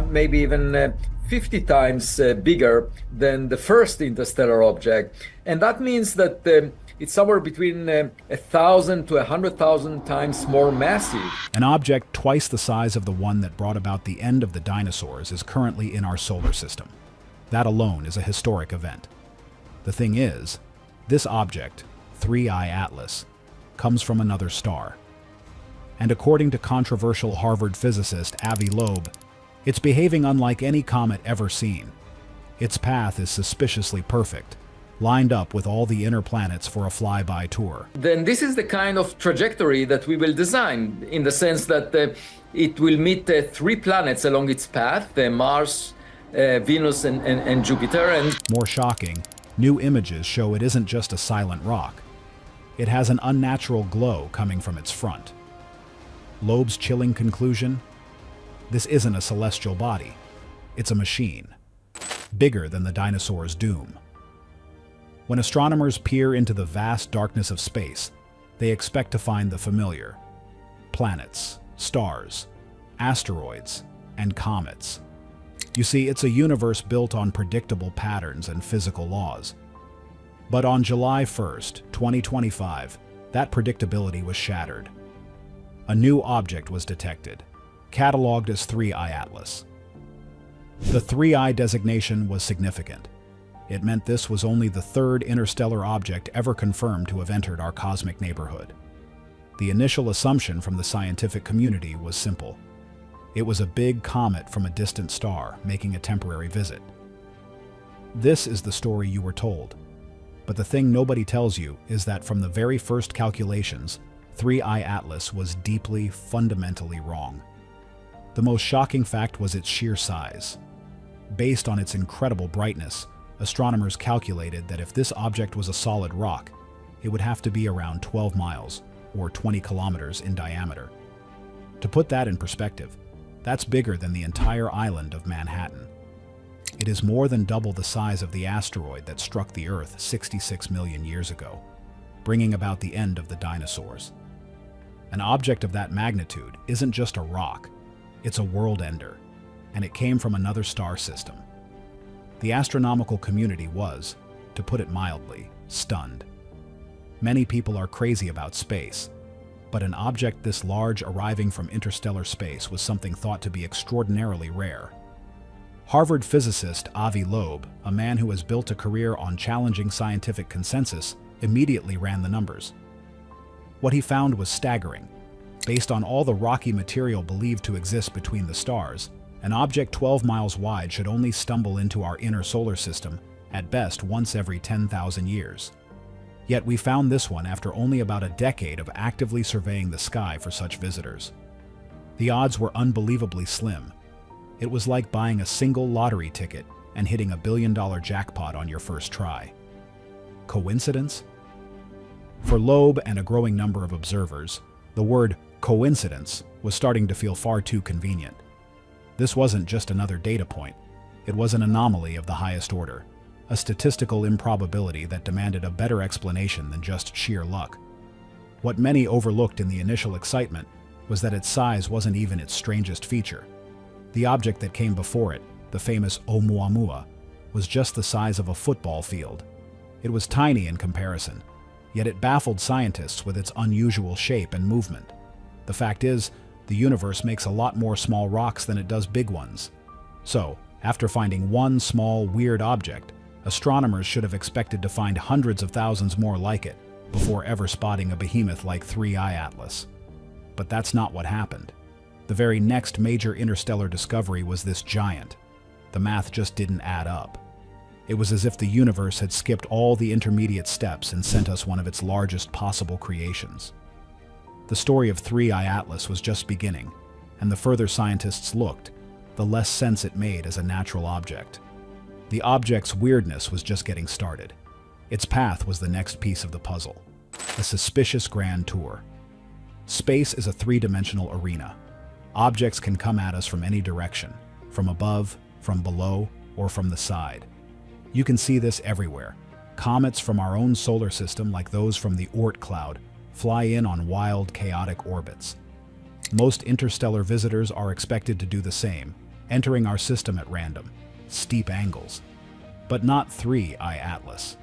maybe even 50 times bigger than the first interstellar object. And that means that it's somewhere between 1,000 to 100,000 times more massive. An object twice the size of the one that brought about the end of the dinosaurs is currently in our solar system. That alone is a historic event. The thing is, this object, 3I Atlas, comes from another star. And according to controversial Harvard physicist Avi Loeb, it's behaving unlike any comet ever seen. Its path is suspiciously perfect, lined up with all the inner planets for a flyby tour. Then this is the kind of trajectory that we will design, in the sense that it will meet 3 planets along its path, Mars, Venus, and Jupiter. And more shocking, new images show it isn't just a silent rock. It has an unnatural glow coming from its front. Loeb's chilling conclusion? This isn't a celestial body. It's a machine, bigger than the dinosaurs' doom. When astronomers peer into the vast darkness of space, they expect to find the familiar: planets, stars, asteroids, and comets. You see, it's a universe built on predictable patterns and physical laws. But on July 1st, 2025, that predictability was shattered. A new object was detected, cataloged as 3I Atlas. The 3I designation was significant. It meant this was only the 3rd interstellar object ever confirmed to have entered our cosmic neighborhood. The initial assumption from the scientific community was simple. It was a big comet from a distant star making a temporary visit. This is the story you were told. But the thing nobody tells you is that from the very first calculations, 3I Atlas was deeply, fundamentally wrong. The most shocking fact was its sheer size. Based on its incredible brightness, astronomers calculated that if this object was a solid rock, it would have to be around 12 miles, or 20 kilometers in diameter. To put that in perspective, that's bigger than the entire island of Manhattan. It is more than double the size of the asteroid that struck the Earth 66 million years ago, bringing about the end of the dinosaurs. An object of that magnitude isn't just a rock, it's a world ender, and it came from another star system. The astronomical community was, to put it mildly, stunned. Many people are crazy about space, but an object this large arriving from interstellar space was something thought to be extraordinarily rare. Harvard physicist Avi Loeb, a man who has built a career on challenging scientific consensus, immediately ran the numbers. What he found was staggering. Based on all the rocky material believed to exist between the stars, an object 12 miles wide should only stumble into our inner solar system, at best once every 10,000 years. Yet we found this one after only about a decade of actively surveying the sky for such visitors. The odds were unbelievably slim. It was like buying a single lottery ticket and hitting $1 billion jackpot on your first try. Coincidence? For Loeb and a growing number of observers, the word coincidence was starting to feel far too convenient. This wasn't just another data point. It was an anomaly of the highest order, a statistical improbability that demanded a better explanation than just sheer luck. What many overlooked in the initial excitement was that its size wasn't even its strangest feature. The object that came before it, the famous Oumuamua, was just the size of a football field. It was tiny in comparison, yet it baffled scientists with its unusual shape and movement. The fact is, the universe makes a lot more small rocks than it does big ones. So, after finding one small, weird object, astronomers should have expected to find hundreds of thousands more like it before ever spotting a behemoth like 3I Atlas. But that's not what happened. The very next major interstellar discovery was this giant. The math just didn't add up. It was as if the universe had skipped all the intermediate steps and sent us one of its largest possible creations. The story of 3I Atlas was just beginning, and the further scientists looked, the less sense it made as a natural object. The object's weirdness was just getting started. Its path was the next piece of the puzzle, a suspicious grand tour. Space is a three-dimensional arena. Objects can come at us from any direction, from above, from below, or from the side. You can see this everywhere. Comets from our own solar system, like those from the Oort cloud, fly in on wild, chaotic orbits. Most interstellar visitors are expected to do the same, entering our system at random, steep angles. But not 3I Atlas.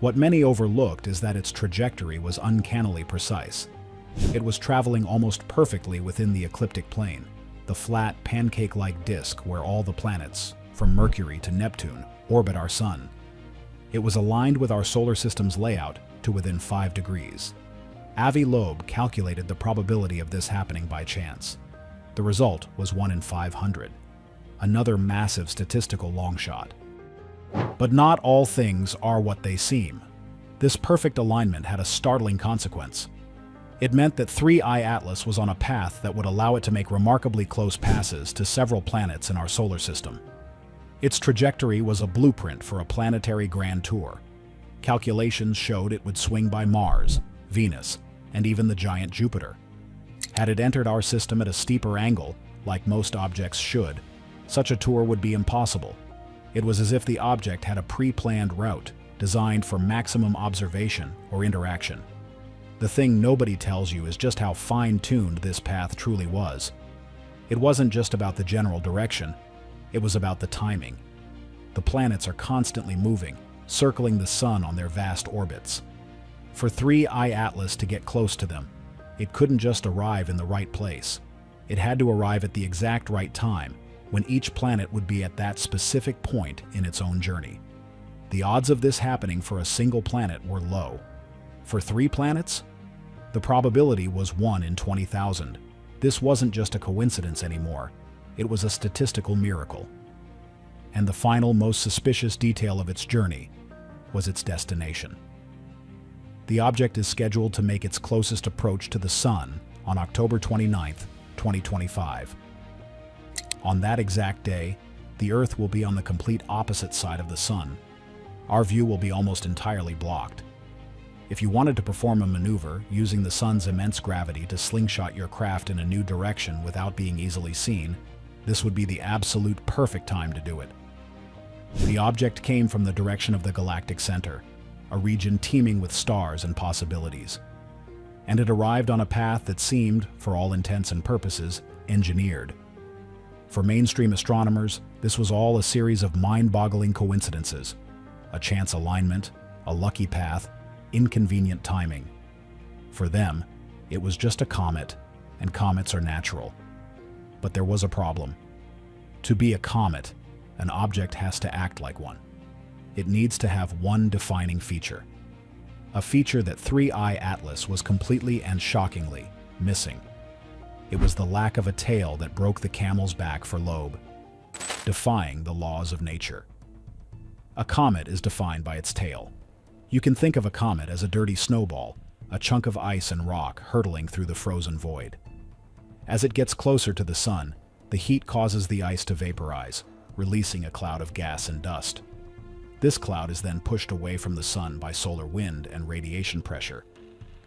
What many overlooked is that its trajectory was uncannily precise. It was traveling almost perfectly within the ecliptic plane, the flat, pancake-like disk where all the planets, from Mercury to Neptune, orbit our Sun. It was aligned with our solar system's layout to within 5 degrees. Avi Loeb calculated the probability of this happening by chance. The result was 1 in 500, another massive statistical longshot. But not all things are what they seem. This perfect alignment had a startling consequence. It meant that 3I Atlas was on a path that would allow it to make remarkably close passes to several planets in our solar system. Its trajectory was a blueprint for a planetary grand tour. Calculations showed it would swing by Mars, Venus, and even the giant Jupiter. Had it entered our system at a steeper angle, like most objects should, such a tour would be impossible. It was as if the object had a pre-planned route, designed for maximum observation or interaction. The thing nobody tells you is just how fine-tuned this path truly was. It wasn't just about the general direction, it was about the timing. The planets are constantly moving, circling the Sun on their vast orbits. For 3I Atlas to get close to them, it couldn't just arrive in the right place. It had to arrive at the exact right time, when each planet would be at that specific point in its own journey. The odds of this happening for a single planet were low. For 3 planets, the probability was 1 in 20,000. This wasn't just a coincidence anymore. It was a statistical miracle. And the final, most suspicious detail of its journey was its destination. The object is scheduled to make its closest approach to the Sun on October 29, 2025. On that exact day, the Earth will be on the complete opposite side of the Sun. Our view will be almost entirely blocked. If you wanted to perform a maneuver using the Sun's immense gravity to slingshot your craft in a new direction without being easily seen, this would be the absolute perfect time to do it. The object came from the direction of the galactic center, a region teeming with stars and possibilities. And it arrived on a path that seemed, for all intents and purposes, engineered. For mainstream astronomers, this was all a series of mind-boggling coincidences. A chance alignment, a lucky path, inconvenient timing. For them, it was just a comet, and comets are natural. But there was a problem. To be a comet, an object has to act like one. It needs to have one defining feature. A feature that 3I Atlas was completely and shockingly missing. It was the lack of a tail that broke the camel's back for Loeb, defying the laws of nature. A comet is defined by its tail. You can think of a comet as a dirty snowball, a chunk of ice and rock hurtling through the frozen void. As it gets closer to the Sun, the heat causes the ice to vaporize, releasing a cloud of gas and dust. This cloud is then pushed away from the Sun by solar wind and radiation pressure,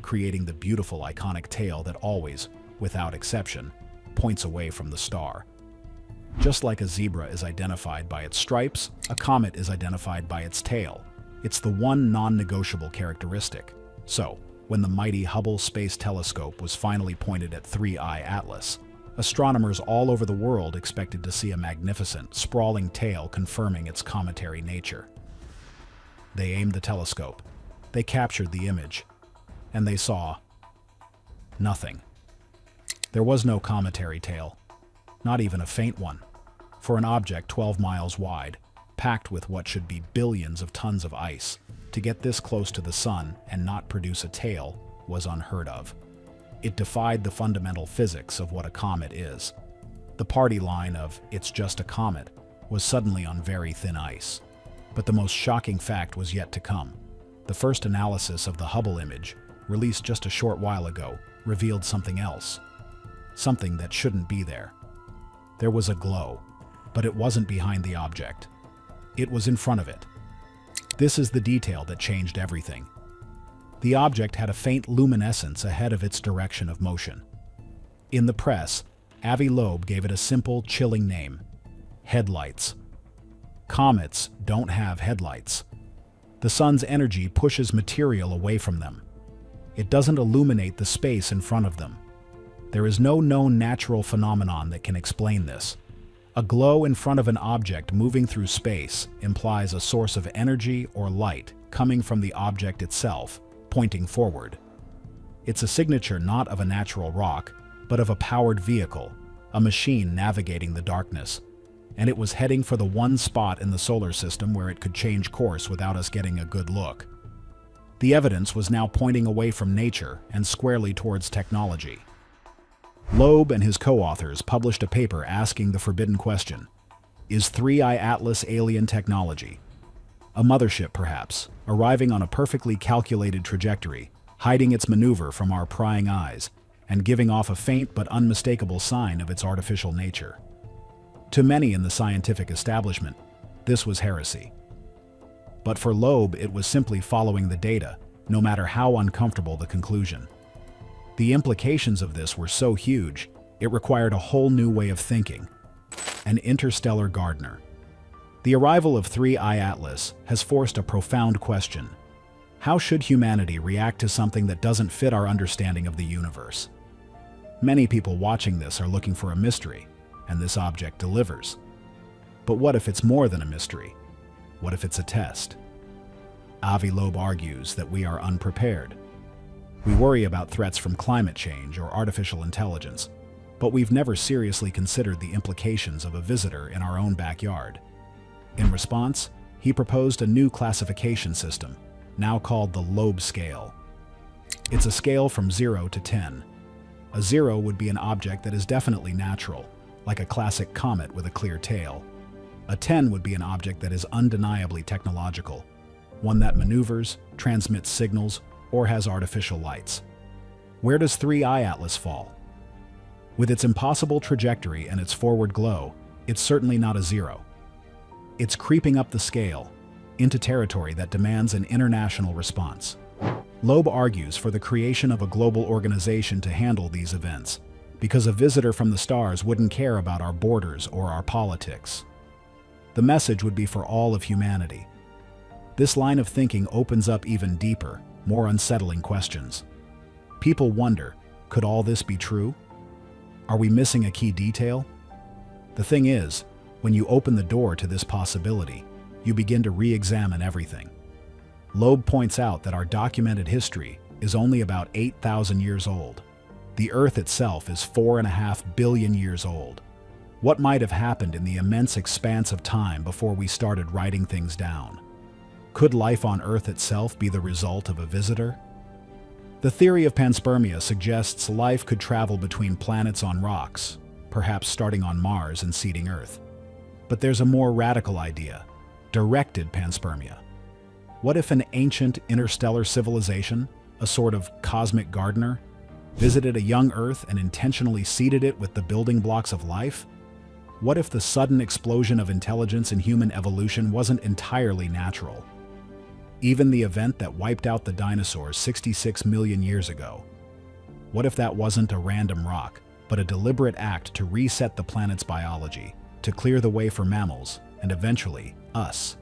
creating the beautiful iconic tail that always, without exception, points away from the star. Just like a zebra is identified by its stripes, a comet is identified by its tail. It's the one non-negotiable characteristic. So, when the mighty Hubble Space Telescope was finally pointed at 3I Atlas, astronomers all over the world expected to see a magnificent, sprawling tail confirming its cometary nature. They aimed the telescope, they captured the image, and they saw nothing. There was no cometary tail, not even a faint one. For an object 12 miles wide, packed with what should be billions of tons of ice, to get this close to the Sun and not produce a tail was unheard of. It defied the fundamental physics of what a comet is. The party line of "it's just a comet" was suddenly on very thin ice. But the most shocking fact was yet to come. The first analysis of the Hubble image, released just a short while ago, revealed something else. Something that shouldn't be there. There was a glow, but it wasn't behind the object. It was in front of it. This is the detail that changed everything. The object had a faint luminescence ahead of its direction of motion. In the press, Avi Loeb gave it a simple, chilling name: headlights. Comets don't have headlights. The Sun's energy pushes material away from them. It doesn't illuminate the space in front of them. There is no known natural phenomenon that can explain this. A glow in front of an object moving through space implies a source of energy or light coming from the object itself, pointing forward. It's a signature not of a natural rock, but of a powered vehicle, a machine navigating the darkness. And it was heading for the one spot in the solar system where it could change course without us getting a good look. The evidence was now pointing away from nature and squarely towards technology. Loeb and his co-authors published a paper asking the forbidden question: is 3I Atlas alien technology? A mothership, perhaps, arriving on a perfectly calculated trajectory, hiding its maneuver from our prying eyes, and giving off a faint but unmistakable sign of its artificial nature. To many in the scientific establishment, this was heresy. But for Loeb, it was simply following the data, no matter how uncomfortable the conclusion. The implications of this were so huge, it required a whole new way of thinking. An interstellar gardener. The arrival of 3I Atlas has forced a profound question. How should humanity react to something that doesn't fit our understanding of the universe? Many people watching this are looking for a mystery, and this object delivers. But what if it's more than a mystery? What if it's a test? Avi Loeb argues that we are unprepared. We worry about threats from climate change or artificial intelligence, but we've never seriously considered the implications of a visitor in our own backyard. In response, he proposed a new classification system, now called the Loeb scale. It's a scale from 0 to 10. A 0 would be an object that is definitely natural, like a classic comet with a clear tail. A 10 would be an object that is undeniably technological, one that maneuvers, transmits signals, or has artificial lights. Where does 3I Atlas fall? With its impossible trajectory and its forward glow, it's certainly not a 0. It's creeping up the scale, into territory that demands an international response. Loeb argues for the creation of a global organization to handle these events, because a visitor from the stars wouldn't care about our borders or our politics. The message would be for all of humanity. This line of thinking opens up even deeper, more unsettling questions. People wonder, could all this be true? Are we missing a key detail? The thing is, when you open the door to this possibility, you begin to re-examine everything. Loeb points out that our documented history is only about 8,000 years old. The Earth itself is 4.5 billion years old. What might have happened in the immense expanse of time before we started writing things down? Could life on Earth itself be the result of a visitor? The theory of panspermia suggests life could travel between planets on rocks, perhaps starting on Mars and seeding Earth. But there's a more radical idea: directed panspermia. What if an ancient interstellar civilization, a sort of cosmic gardener, visited a young Earth and intentionally seeded it with the building blocks of life? What if the sudden explosion of intelligence in human evolution wasn't entirely natural? Even the event that wiped out the dinosaurs 66 million years ago. What if that wasn't a random rock, but a deliberate act to reset the planet's biology, to clear the way for mammals, and eventually, us?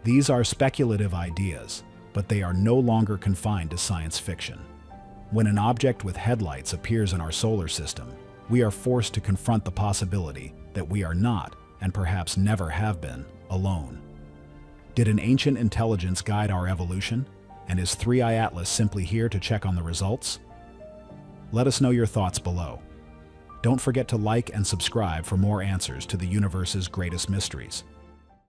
These are speculative ideas, but they are no longer confined to science fiction. When an object with headlights appears in our solar system, we are forced to confront the possibility that we are not, and perhaps never have been, alone. Did an ancient intelligence guide our evolution? And is 3I Atlas simply here to check on the results? Let us know your thoughts below. Don't forget to like and subscribe for more answers to the universe's greatest mysteries.